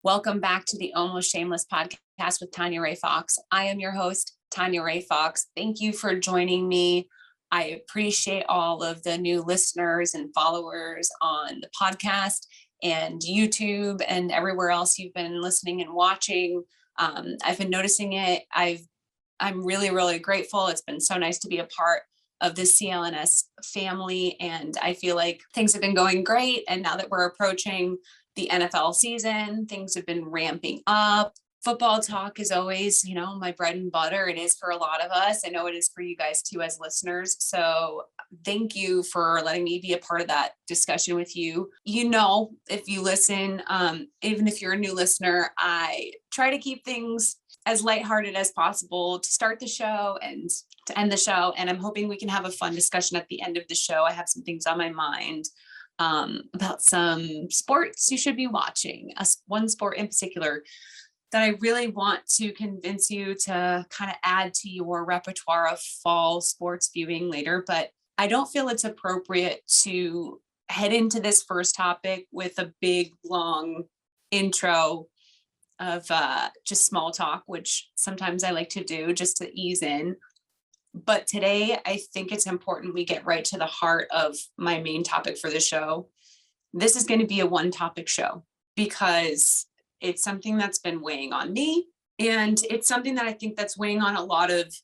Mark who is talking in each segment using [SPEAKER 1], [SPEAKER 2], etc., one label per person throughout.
[SPEAKER 1] Welcome back to the Almost Shameless podcast with Tanya Ray Fox. I am your host, Tanya Ray Fox. Thank you for joining me. I appreciate all of the new listeners and followers on the podcast and YouTube and everywhere else you've been listening and watching. I've been noticing it. I'm really, really grateful. It's been so nice to be a part of the CLNS family. And I feel like things have been going great. And now that we're approaching the NFL season, things have been ramping up. Football talk is always, my bread and butter. It is for a lot of us. I know it is for you guys too, as listeners. So thank you for letting me be a part of that discussion with you. If you listen, even if you're a new listener, I try to keep things as lighthearted as possible to start the show and to end the show. And I'm hoping we can have a fun discussion at the end of the show. I have some things on my mind about some sports you should be watching, one sport in particular that I really want to convince you to kind of add to your repertoire of fall sports viewing later. But I don't feel it's appropriate to head into this first topic with a big, long intro of just small talk, which sometimes I like to do just to ease in. But today, I think it's important we get right to the heart of my main topic for the show. This is going to be a one topic show because it's something that's been weighing on me. And it's something that I think that's weighing on a lot of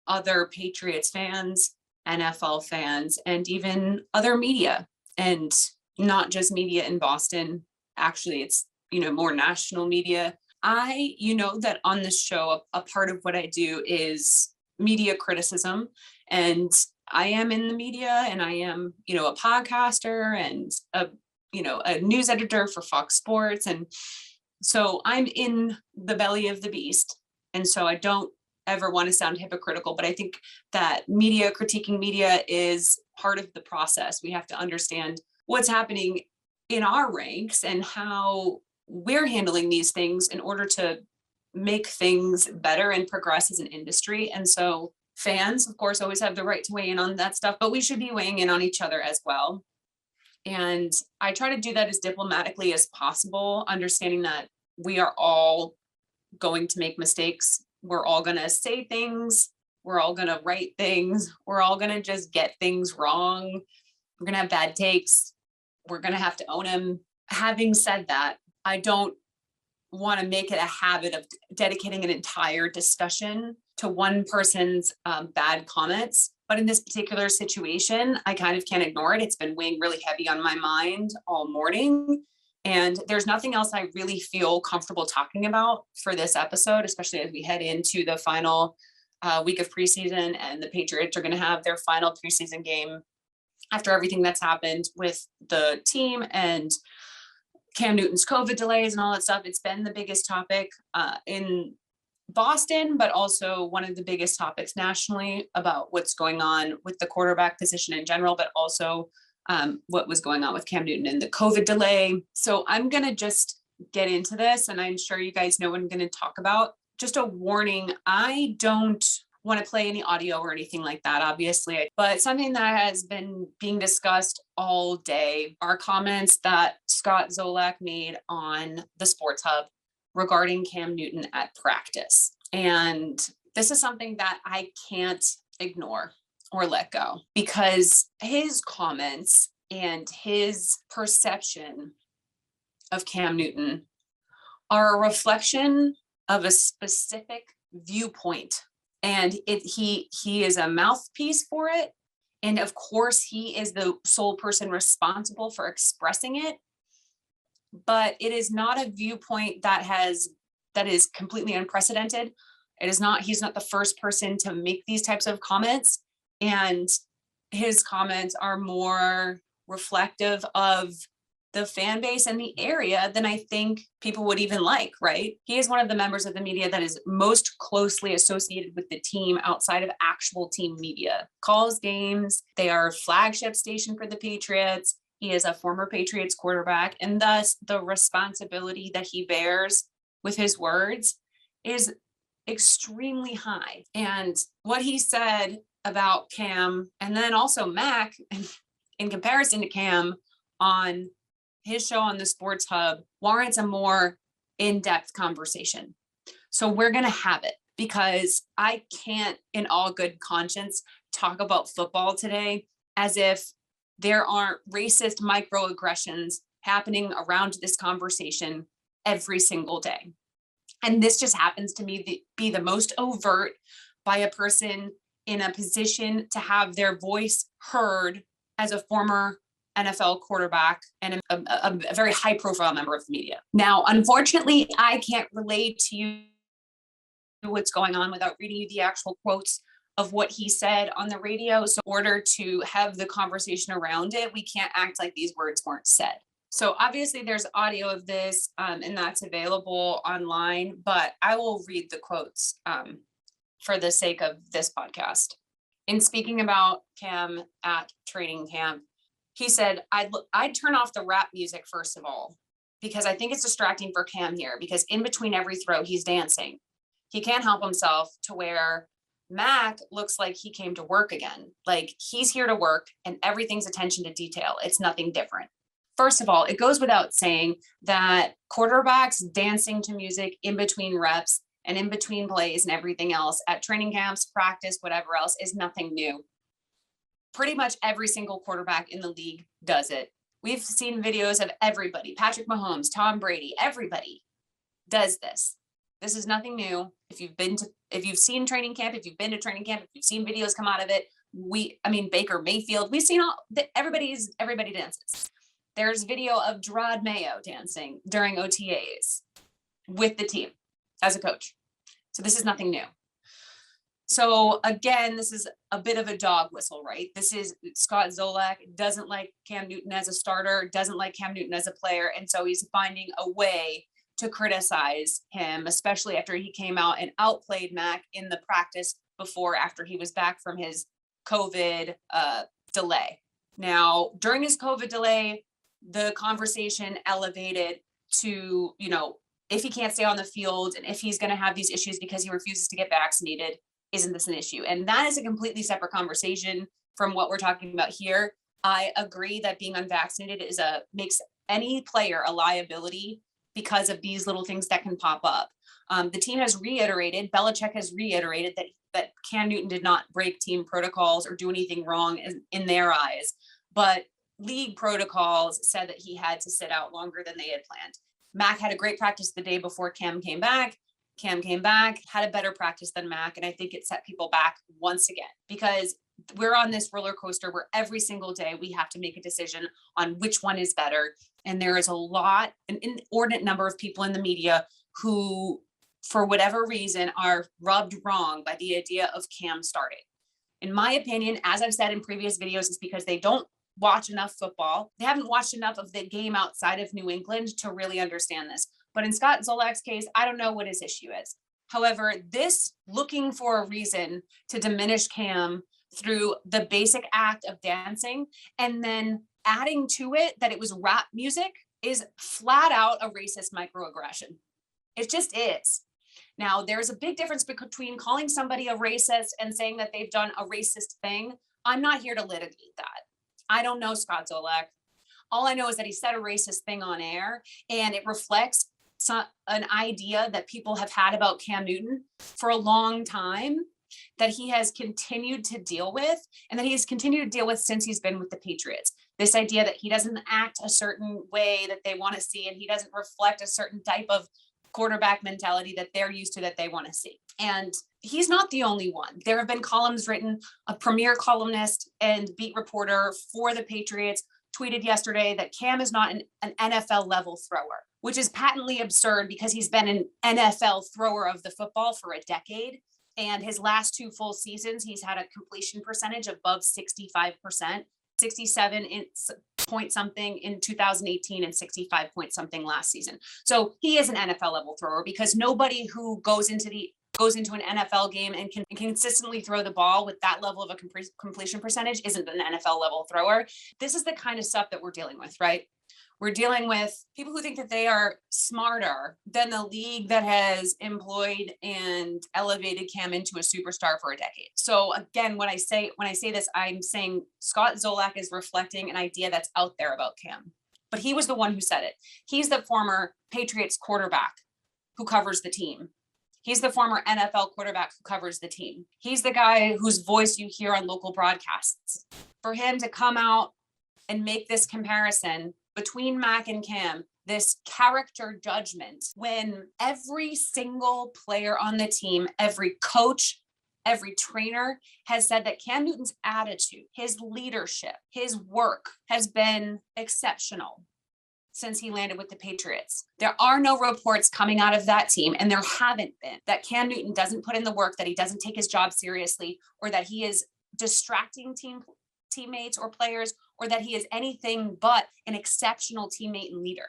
[SPEAKER 1] other Patriots fans, NFL fans, and even other media. And not just media in Boston. Actually, it's, more national media. That on this show, a part of what I do is media criticism, and I am in the media, and I am, a podcaster and a news editor for Fox Sports. And so I'm in the belly of the beast. And so I don't ever want to sound hypocritical, but I think that critiquing media is part of the process. We have to understand what's happening in our ranks and how we're handling these things in order to make things better and progress as an industry. And so fans, of course, always have the right to weigh in on that stuff, but we should be weighing in on each other as well. And I try to do that as diplomatically as possible, understanding that we are all going to make mistakes. We're all going to say things. We're all going to write things. We're all going to just get things wrong. We're going to have bad takes. We're going to have to own them. Having said that, I don't want to make it a habit of dedicating an entire discussion to one person's bad comments. But in this particular situation, I kind of can't ignore it. It's been weighing really heavy on my mind all morning. And there's nothing else I really feel comfortable talking about for this episode, especially as we head into the final week of preseason, and the Patriots are going to have their final preseason game after everything that's happened with the team and Cam Newton's COVID delays and all that stuff. It's been the biggest topic in Boston, but also one of the biggest topics nationally about what's going on with the quarterback position in general, but also what was going on with Cam Newton and the COVID delay. So I'm going to just get into this, and I'm sure you guys know what I'm going to talk about. Just a warning, I don't want to play any audio or anything like that, obviously, but something that has been being discussed all day are comments that Scott Zolak made on the Sports Hub regarding Cam Newton at practice. And this is something that I can't ignore or let go, because his comments and his perception of Cam Newton are a reflection of a specific viewpoint. And he is a mouthpiece for it. And of course, he is the sole person responsible for expressing it. But it is not a viewpoint that is completely unprecedented. He's not the first person to make these types of comments. And his comments are more reflective of the fan base and the area than I think people would even like, right? He is one of the members of the media that is most closely associated with the team outside of actual team media. Calls games, they are a flagship station for the Patriots. He is a former Patriots quarterback, and thus the responsibility that he bears with his words is extremely high. And what he said about Cam, and then also Mac, in comparison to Cam on his show on the Sports Hub, warrants a more in-depth conversation. So we're going to have it, because I can't in all good conscience talk about football today as if there aren't racist microaggressions happening around this conversation every single day. And this just happens to me be the most overt by a person in a position to have their voice heard as a former NFL quarterback and a very high profile member of the media. Now, unfortunately, I can't relate to you what's going on without reading you the actual quotes of what he said on the radio. So in order to have the conversation around it, we can't act like these words weren't said. So obviously there's audio of this and that's available online, but I will read the quotes for the sake of this podcast. In speaking about Cam at training camp, he said, I'd turn off the rap music first of all, because I think it's distracting for Cam here, because in between every throw, he's dancing. He can't help himself to where Mac looks like he came to work again. Like he's here to work and everything's attention to detail. It's nothing different. First of all, it goes without saying that quarterbacks dancing to music in between reps and in between plays and everything else at training camps, practice, whatever else is nothing new. Pretty much every single quarterback in the league does it. We've seen videos of everybody, Patrick Mahomes, Tom Brady, everybody does this. This is nothing new. If you've seen training camp, if you've been to training camp, if you've seen videos come out of it, Baker Mayfield, we've seen everybody dances. There's video of Gerard Mayo dancing during OTAs with the team as a coach. So this is nothing new. So again, this is a bit of a dog whistle, right? This is Scott Zolak doesn't like Cam Newton as a starter, doesn't like Cam Newton as a player. And so he's finding a way to criticize him, especially after he came out and outplayed Mac in the practice after he was back from his COVID delay. Now, during his COVID delay, the conversation elevated to, if he can't stay on the field and if he's going to have these issues because he refuses to get vaccinated, isn't this an issue? And that is a completely separate conversation from what we're talking about here. I agree that being unvaccinated makes any player a liability because of these little things that can pop up. The team has reiterated, Belichick has reiterated that Cam Newton did not break team protocols or do anything wrong in their eyes, but league protocols said that he had to sit out longer than they had planned. Mac had a great practice the day before Cam came back. Cam came back, had a better practice than Mac, and I think it set people back once again, because we're on this roller coaster where every single day we have to make a decision on which one is better. And there is an inordinate number of people in the media who, for whatever reason, are rubbed wrong by the idea of Cam starting. In my opinion, as I've said in previous videos, it's because they don't watch enough football. They haven't watched enough of the game outside of New England to really understand this. But in Scott Zolak's case, I don't know what his issue is. However, this looking for a reason to diminish Cam through the basic act of dancing and then adding to it that it was rap music is flat out a racist microaggression. It just is. Now, there's a big difference between calling somebody a racist and saying that they've done a racist thing. I'm not here to litigate that. I don't know Scott Zolak. All I know is that he said a racist thing on air, and it reflects an idea that people have had about Cam Newton for a long time, that he has continued to deal with, and that he has continued to deal with since he's been with the Patriots. This idea that he doesn't act a certain way that they want to see, and he doesn't reflect a certain type of quarterback mentality that they're used to, that they want to see. And he's not the only one. There have been columns written, a premier columnist and beat reporter for the Patriots tweeted yesterday that Cam is not an NFL level thrower, which is patently absurd because he's been an NFL thrower of the football for a decade. And his last two full seasons, he's had a completion percentage above 65%, 67 point something in 2018 and 65 point something last season. So he is an NFL level thrower, because nobody who goes into an NFL game and can consistently throw the ball with that level of a completion percentage isn't an NFL level thrower. This is the kind of stuff that we're dealing with, right? We're dealing with people who think that they are smarter than the league that has employed and elevated Cam into a superstar for a decade. So again, when I say this, I'm saying Scott Zolak is reflecting an idea that's out there about Cam, but he was the one who said it. He's the former Patriots quarterback who covers the team. He's the former NFL quarterback who covers the team. He's the guy whose voice you hear on local broadcasts. For him to come out and make this comparison between Mac and Cam, this character judgment, when every single player on the team, every coach, every trainer has said that Cam Newton's attitude, his leadership, his work has been exceptional since he landed with the Patriots. There are no reports coming out of that team, and there haven't been, that Cam Newton doesn't put in the work, that he doesn't take his job seriously, or that he is distracting teammates or players, or that he is anything but an exceptional teammate and leader.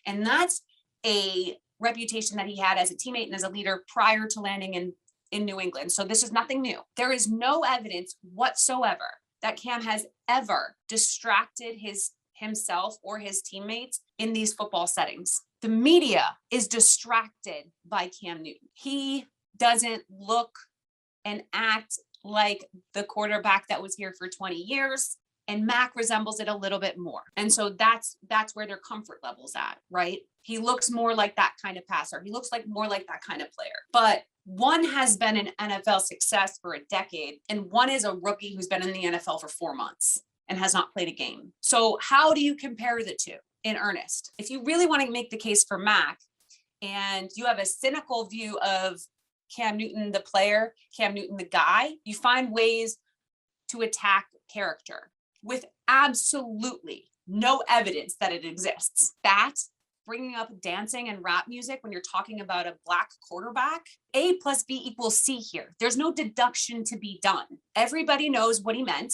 [SPEAKER 1] And that's a reputation that he had as a teammate and as a leader prior to landing in New England. So this is nothing new. There is no evidence whatsoever that Cam has ever distracted himself or his teammates in these football settings. The media is distracted by Cam Newton. He doesn't look and act like the quarterback that was here for 20 years. And Mac resembles it a little bit more. And so that's where their comfort level's at, right? He looks more like that kind of passer. He looks like more like that kind of player. But one has been an NFL success for a decade, and one is a rookie who's been in the NFL for 4 months and has not played a game. So how do you compare the two in earnest? If you really want to make the case for Mac and you have a cynical view of Cam Newton, the player, Cam Newton, the guy, you find ways to attack character with absolutely no evidence that it exists. That, bringing up dancing and rap music when you're talking about a Black quarterback, A plus B equals C here. There's no deduction to be done. Everybody knows what he meant.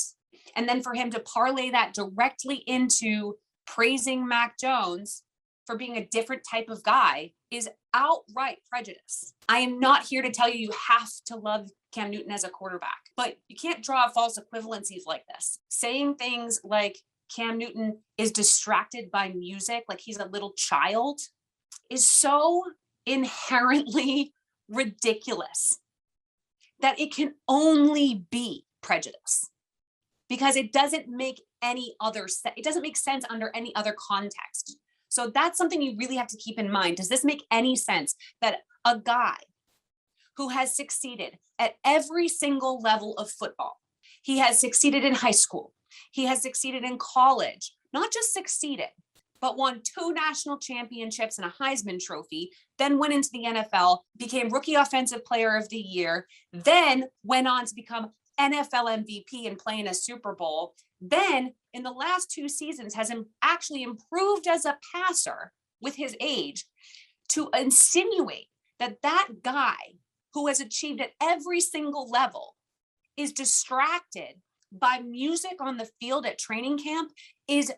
[SPEAKER 1] And then for him to parlay that directly into praising Mac Jones for being a different type of guy is outright prejudice. I am not here to tell you you have to love Cam Newton as a quarterback, but you can't draw false equivalencies like this. Saying things like Cam Newton is distracted by music, like he's a little child, is so inherently ridiculous that it can only be prejudice, because it doesn't make any other sense. It doesn't make sense under any other context. So that's something you really have to keep in mind. Does this make any sense that a guy who has succeeded at every single level of football, he has succeeded in high school, he has succeeded in college, not just succeeded, but won 2 national championships and a Heisman Trophy, then went into the NFL, became Rookie Offensive Player of the Year, then went on to become NFL MVP and play in a Super Bowl, then in the last 2 seasons has actually improved as a passer with his age, to insinuate that that guy who has achieved at every single level is distracted by music on the field at training camp is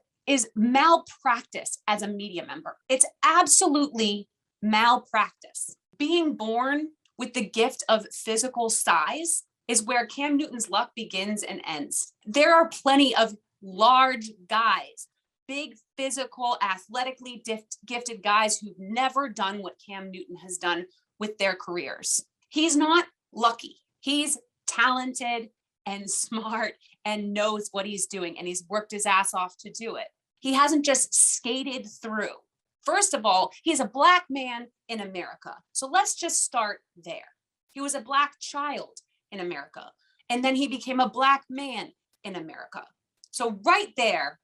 [SPEAKER 1] malpractice as a media member. It's absolutely malpractice. Being born with the gift of physical size is where Cam Newton's luck begins and ends. There are plenty of large guys, big physical, athletically gifted guys who've never done what Cam Newton has done with their careers. He's not lucky. He's talented and smart and knows what he's doing, and he's worked his ass off to do it. He hasn't just skated through. First of all, he's a Black man in America. So let's just start there. He was a Black child in America, and then he became a Black man in America. So right there,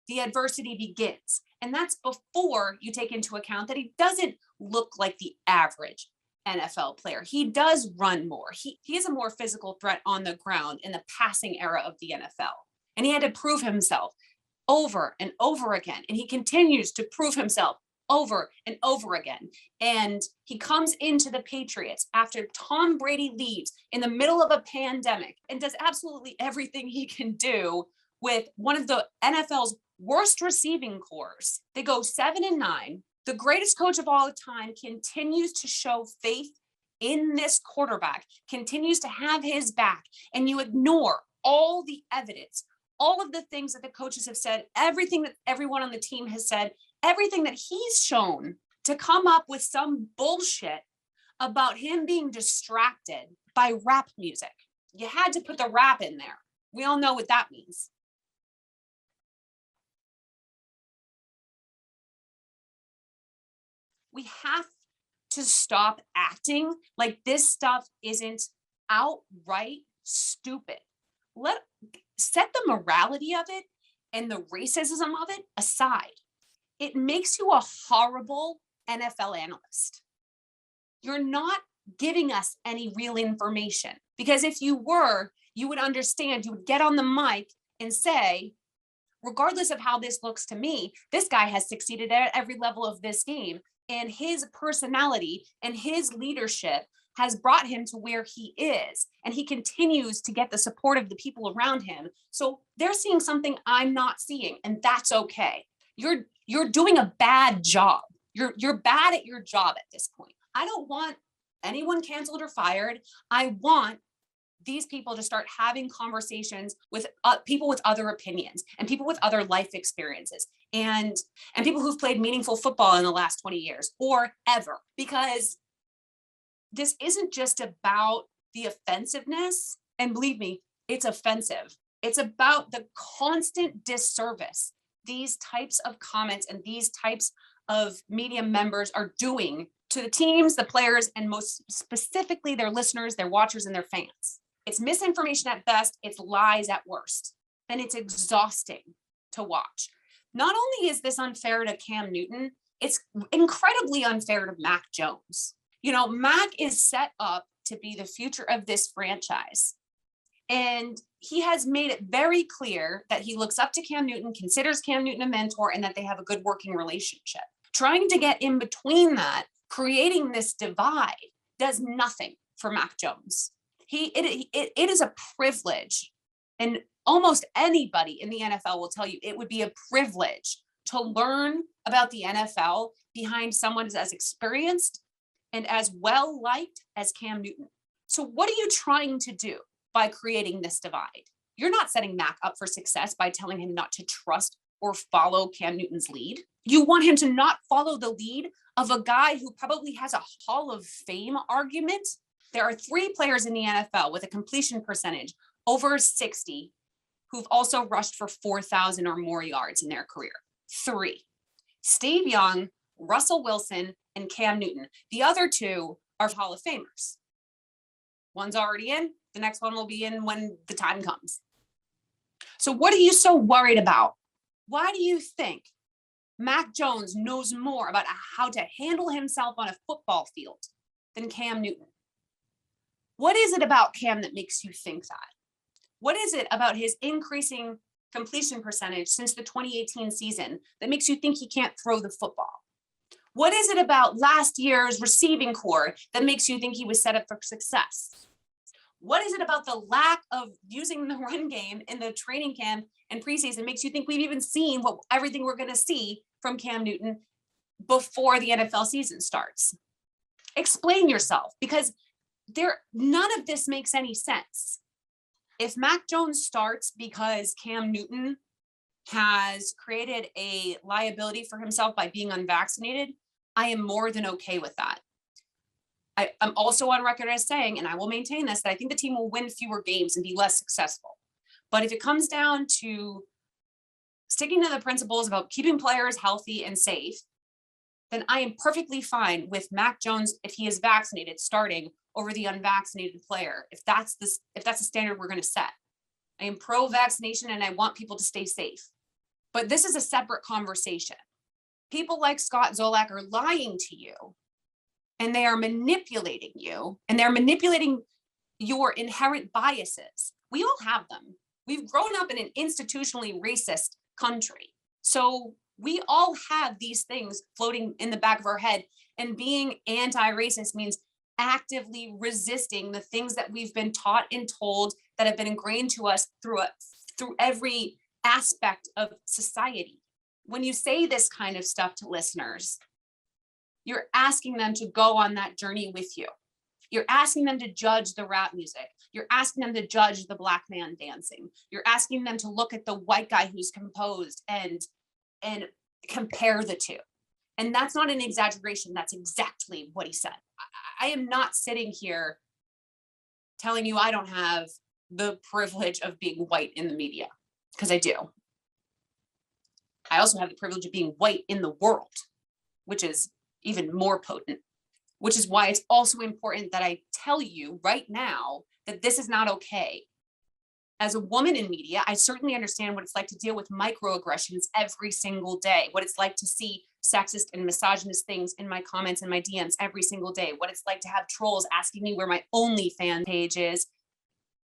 [SPEAKER 1] the adversity begins. And that's before you take into account that he doesn't look like the average NFL player. He does run more. He is a more physical threat on the ground in the passing era of the NFL. And he had to prove himself over and over again. And he continues to prove himself over and over again. And he comes into the Patriots after Tom Brady leaves in the middle of a pandemic and does absolutely everything he can do with one of the NFL's worst receiving cores. They go 7-9. The greatest coach of all time continues to show faith in this quarterback, continues to have his back, and you ignore all the evidence, all of the things that the coaches have said, everything that everyone on the team has said, everything that he's shown, to come up with some bullshit about him being distracted by rap music. You had to put the rap in there. We all know what that means. We have to stop acting like this stuff isn't outright stupid. Set the morality of it and the racism of it aside. It makes you a horrible NFL analyst. You're not giving us any real information, because if you were, you would understand, you would get on the mic and say, regardless of how this looks to me, this guy has succeeded at every level of this game, and his personality and his leadership has brought him to where he is, and he continues to get the support of the people around him. So they're seeing something I'm not seeing, and that's okay. You're doing a bad job. You're bad at your job at this point. I don't want anyone canceled or fired. I want these people to start having conversations with people with other opinions and people with other life experiences and people who've played meaningful football in the last 20 years or ever, because this isn't just about the offensiveness. And believe me, it's offensive. It's about the constant disservice these types of comments and these types of media members are doing to the teams, the players, and most specifically their listeners, their watchers, and their fans. It's misinformation at best, it's lies at worst, and it's exhausting to watch. Not only is this unfair to Cam Newton, it's incredibly unfair to Mac Jones. You know, Mac is set up to be the future of this franchise. And he has made it very clear that he looks up to Cam Newton, considers Cam Newton a mentor, and that they have a good working relationship. Trying to get in between that, creating this divide, does nothing for Mac Jones. It is a privilege, and almost anybody in the NFL will tell you it would be a privilege to learn about the NFL behind someone as experienced and as well-liked as Cam Newton. So what are you trying to do by creating this divide? You're not setting Mac up for success by telling him not to trust or follow Cam Newton's lead. You want him to not follow the lead of a guy who probably has a Hall of Fame argument. There are 3 players in the NFL with a completion percentage over 60 who've also rushed for 4,000 or more yards in their career. 3. Steve Young, Russell Wilson, and Cam Newton. The other 2 are Hall of Famers. One's already in. The next one will be in when the time comes. So what are you so worried about? Why do you think Mac Jones knows more about how to handle himself on a football field than Cam Newton? What is it about Cam that makes you think that? What is it about his increasing completion percentage since the 2018 season that makes you think he can't throw the football? What is it about last year's receiving core that makes you think he was set up for success? What is it about the lack of using the run game in the training camp and preseason makes you think we've even seen everything we're going to see from Cam Newton before the NFL season starts? Explain yourself, because none of this makes any sense. If Mac Jones starts because Cam Newton has created a liability for himself by being unvaccinated, I am more than okay with that. I'm also on record as saying, and I will maintain this, that I think the team will win fewer games and be less successful. But if it comes down to sticking to the principles about keeping players healthy and safe, then I am perfectly fine with Mac Jones, if he is vaccinated, starting over the unvaccinated player, if that's the standard we're going to set. I am pro-vaccination and I want people to stay safe. But this is a separate conversation. People like Scott Zolak are lying to you, and they are manipulating you, and they're manipulating your inherent biases. We all have them. We've grown up in an institutionally racist country. So we all have these things floating in the back of our head, and being anti-racist means actively resisting the things that we've been taught and told that have been ingrained to us through every aspect of society. When you say this kind of stuff to listeners, you're asking them to go on that journey with you. You're asking them to judge the rap music. You're asking them to judge the black man dancing. You're asking them to look at the white guy who's composed and compare the two. And that's not an exaggeration. That's exactly what he said. I am not sitting here telling you I don't have the privilege of being white in the media, because I do. I also have the privilege of being white in the world, which is even more potent, which is why it's also important that I tell you right now that this is not okay. As a woman in media, I certainly understand what it's like to deal with microaggressions every single day, what it's like to see sexist and misogynist things in my comments and my DMs every single day, what it's like to have trolls asking me where my OnlyFans page is,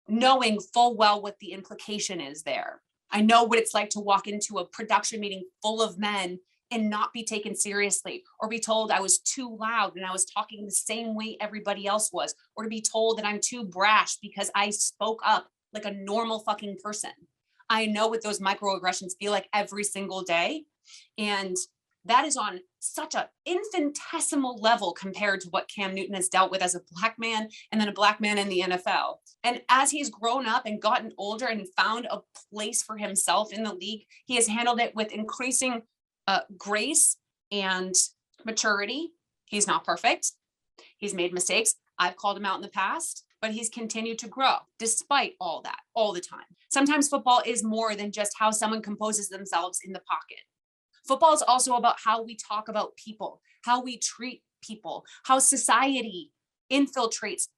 [SPEAKER 1] knowing full well what the implication is there. I know what it's like to walk into a production meeting full of men and not be taken seriously, or be told I was too loud and I was talking the same way everybody else was, or to be told that I'm too brash because I spoke up like a normal fucking person. I know what those microaggressions feel like every single day. And that is on such an infinitesimal level compared to what Cam Newton has dealt with as a Black man and then a Black man in the NFL. And as he's grown up and gotten older and found a place for himself in the league, he has handled it with increasing grace and maturity. He's not perfect. He's made mistakes. I've called him out in the past, but he's continued to grow despite all that, all the time. Sometimes football is more than just how someone composes themselves in the pocket. Football is also about how we talk about people, how we treat people, how society infiltrates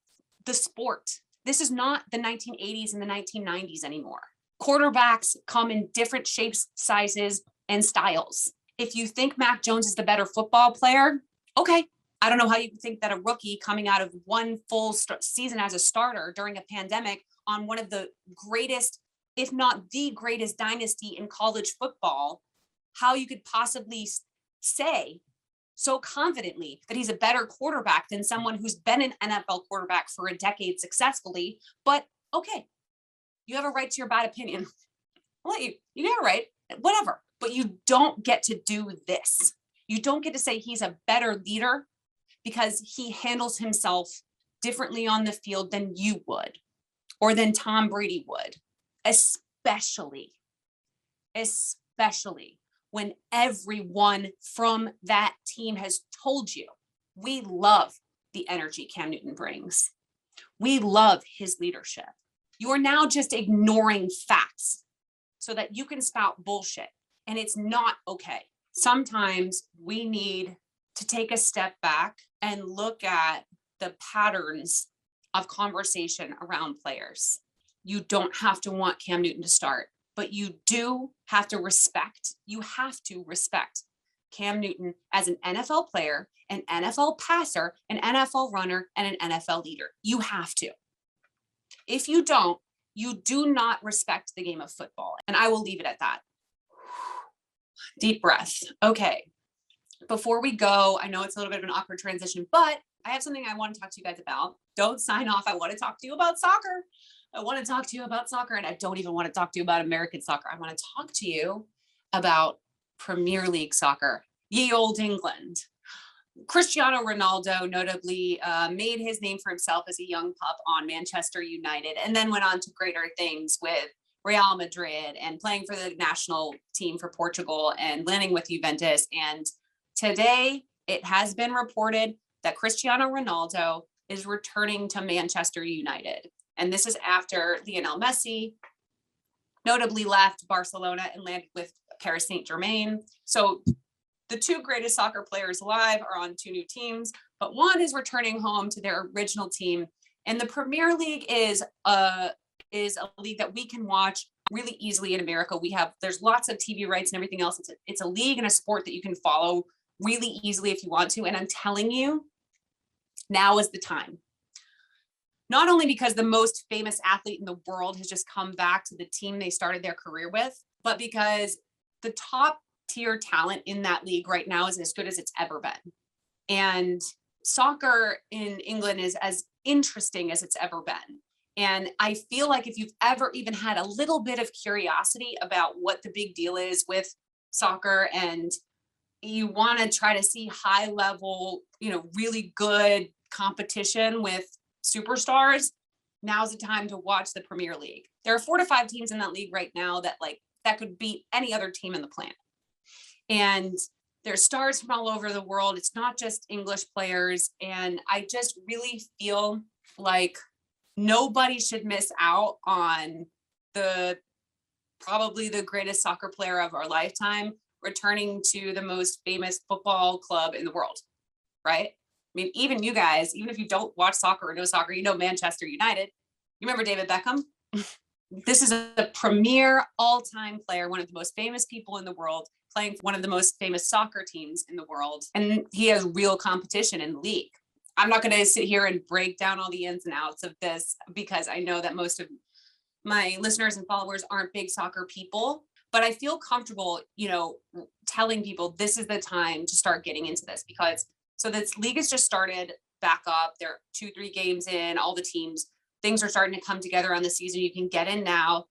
[SPEAKER 1] the sport. This is not the 1980s and the 1990s anymore. Quarterbacks come in different shapes, sizes, and styles. If you think Mac Jones is the better football player, okay. I don't know how you can think that a rookie coming out of one full season as a starter during a pandemic on one of the greatest, if not the greatest dynasty in college football, how you could possibly say so confidently that he's a better quarterback than someone who's been an NFL quarterback for a decade successfully. But okay, you have a right to your bad opinion. I'll let you have a right, whatever. But you don't get to do this. You don't get to say he's a better leader because he handles himself differently on the field than you would, or than Tom Brady would, especially when everyone from that team has told you, we love the energy Cam Newton brings. We love his leadership. You are now just ignoring facts so that you can spout bullshit, and it's not okay. Sometimes we need to take a step back and look at the patterns of conversation around players. You don't have to want Cam Newton to start, but you do have to respect Cam Newton as an NFL player, an NFL passer, an NFL runner, and an NFL leader. You have to. If you don't, you do not respect the game of football. And I will leave it at that. Deep breath. Okay. Before we go, I know it's a little bit of an awkward transition, but I have something I want to talk to you guys about. Don't sign off. I want to talk to you about soccer. And I don't even want to talk to you about American soccer. I want to talk to you about Premier League soccer, ye old England. Cristiano Ronaldo notably made his name for himself as a young pup on Manchester United, and then went on to greater things with Real Madrid and playing for the national team for Portugal and landing with Juventus. And today, it has been reported that Cristiano Ronaldo is returning to Manchester United. And this is after Lionel Messi notably left Barcelona and landed with Paris Saint-Germain. So the two greatest soccer players alive are on two new teams, but one is returning home to their original team. And the Premier League is a league that we can watch really easily in America. There's lots of TV rights and everything else. It's a league and a sport that you can follow really easily if you want to. And I'm telling you, now is the time. Not only because the most famous athlete in the world has just come back to the team they started their career with, but because the top tier talent in that league right now is as good as it's ever been. And soccer in England is as interesting as it's ever been. And I feel like if you've ever even had a little bit of curiosity about what the big deal is with soccer, and you want to try to see high level, really good competition with superstars, now's the time to watch the Premier League. There are 4 to 5 teams in that league right now that could beat any other team in the planet. And there's stars from all over the world. It's not just English players. And I just really feel like nobody should miss out on probably the greatest soccer player of our lifetime returning to the most famous football club in the world. right? I mean, even you guys, even if you don't watch soccer or know soccer, you know Manchester United. You remember David Beckham? This is a premier all-time player, one of the most famous people in the world, playing for one of the most famous soccer teams in the world. And he has real competition in the league. I'm not going to sit here and break down all the ins and outs of this because I know that most of my listeners and followers aren't big soccer people, but I feel comfortable, telling people this is the time to start getting into this because so this league has just started back up. They're 2-3 games in, all the teams, things are starting to come together on the season. You can get in now.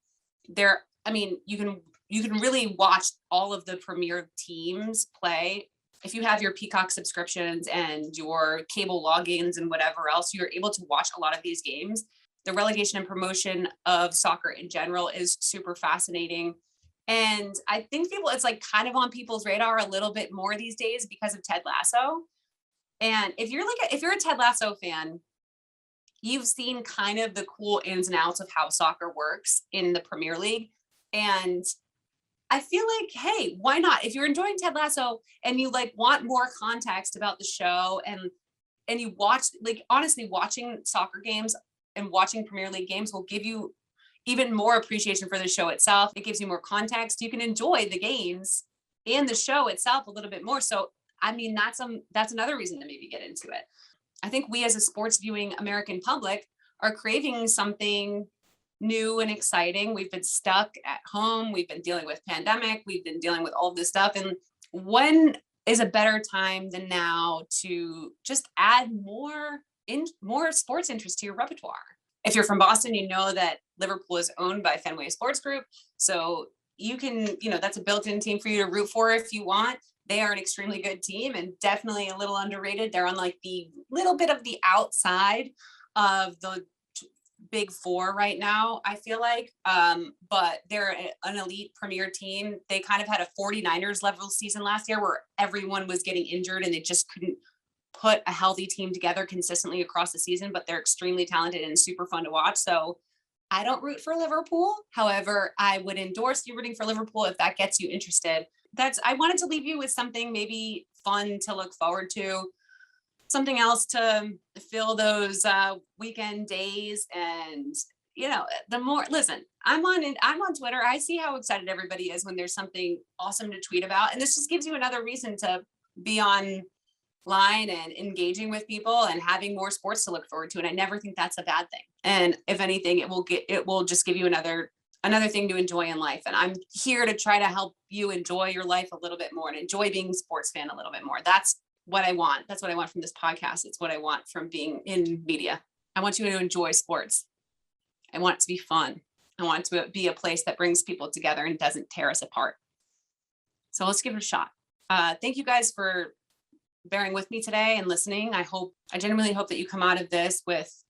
[SPEAKER 1] You can really watch all of the premier teams play. If you have your Peacock subscriptions and your cable logins and whatever else, you're able to watch a lot of these games. The relegation and promotion of soccer in general is super fascinating. And I think it's like kind of on people's radar a little bit more these days because of Ted Lasso. And if you're a Ted Lasso fan, you've seen kind of the cool ins and outs of how soccer works in the Premier League. And I feel like, hey, why not? If you're enjoying Ted Lasso and you want more context about the show and you watch, honestly, watching soccer games and watching Premier League games will give you even more appreciation for the show itself. It gives you more context. You can enjoy the games and the show itself a little bit more. So, that's another reason to maybe get into it. I think we as a sports viewing American public are craving something new and exciting. We've been stuck at home. We've been dealing with pandemic. We've been dealing with all of this stuff. And when is a better time than now to just add more sports interest to your repertoire? If you're from Boston, you know that Liverpool is owned by Fenway Sports Group. So you can, that's a built-in team for you to root for if you want. They are an extremely good team and definitely a little underrated. They're on the little bit of the outside of the big four right now, I feel like. But they're an elite premier team. They kind of had a 49ers level season last year where everyone was getting injured and they just couldn't put a healthy team together consistently across the season, but they're extremely talented and super fun to watch. So I don't root for Liverpool. However, I would endorse you rooting for Liverpool if that gets you interested. I wanted to leave you with something maybe fun to look forward to, something else to fill those weekend days. And, I'm on Twitter. I see how excited everybody is when there's something awesome to tweet about. And this just gives you another reason to be online and engaging with people and having more sports to look forward to. And I never think that's a bad thing. And if anything, it will just give you another thing to enjoy in life. And I'm here to try to help you enjoy your life a little bit more and enjoy being a sports fan a little bit more. That's what I want. That's what I want from this podcast. It's what I want from being in media. I want you to enjoy sports. I want it to be fun. I want it to be a place that brings people together and doesn't tear us apart. So let's give it a shot. Thank you guys for bearing with me today and listening. I genuinely hope that you come out of this with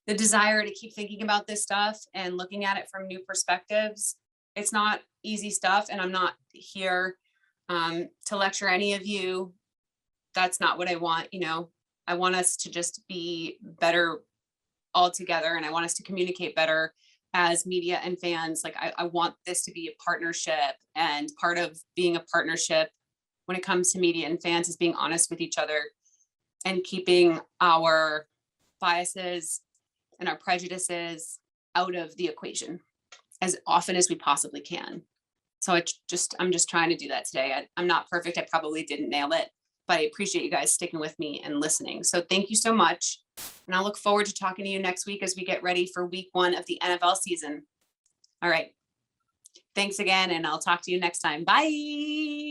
[SPEAKER 1] the desire to keep thinking about this stuff and looking at it from new perspectives. It's not easy stuff, and I'm not here to lecture any of you. That's not what I want. I want us to just be better all together, and I want us to communicate better as media and fans. I want this to be a partnership, and part of being a partnership when it comes to media and fans is being honest with each other and keeping our biases and our prejudices out of the equation as often as we possibly can. So I'm just trying to do that today. I'm not perfect. I probably didn't nail it, but I appreciate you guys sticking with me and listening. So thank you so much. And I'll look forward to talking to you next week as we get ready for week 1 of the NFL season. All right. Thanks again. And I'll talk to you next time. Bye.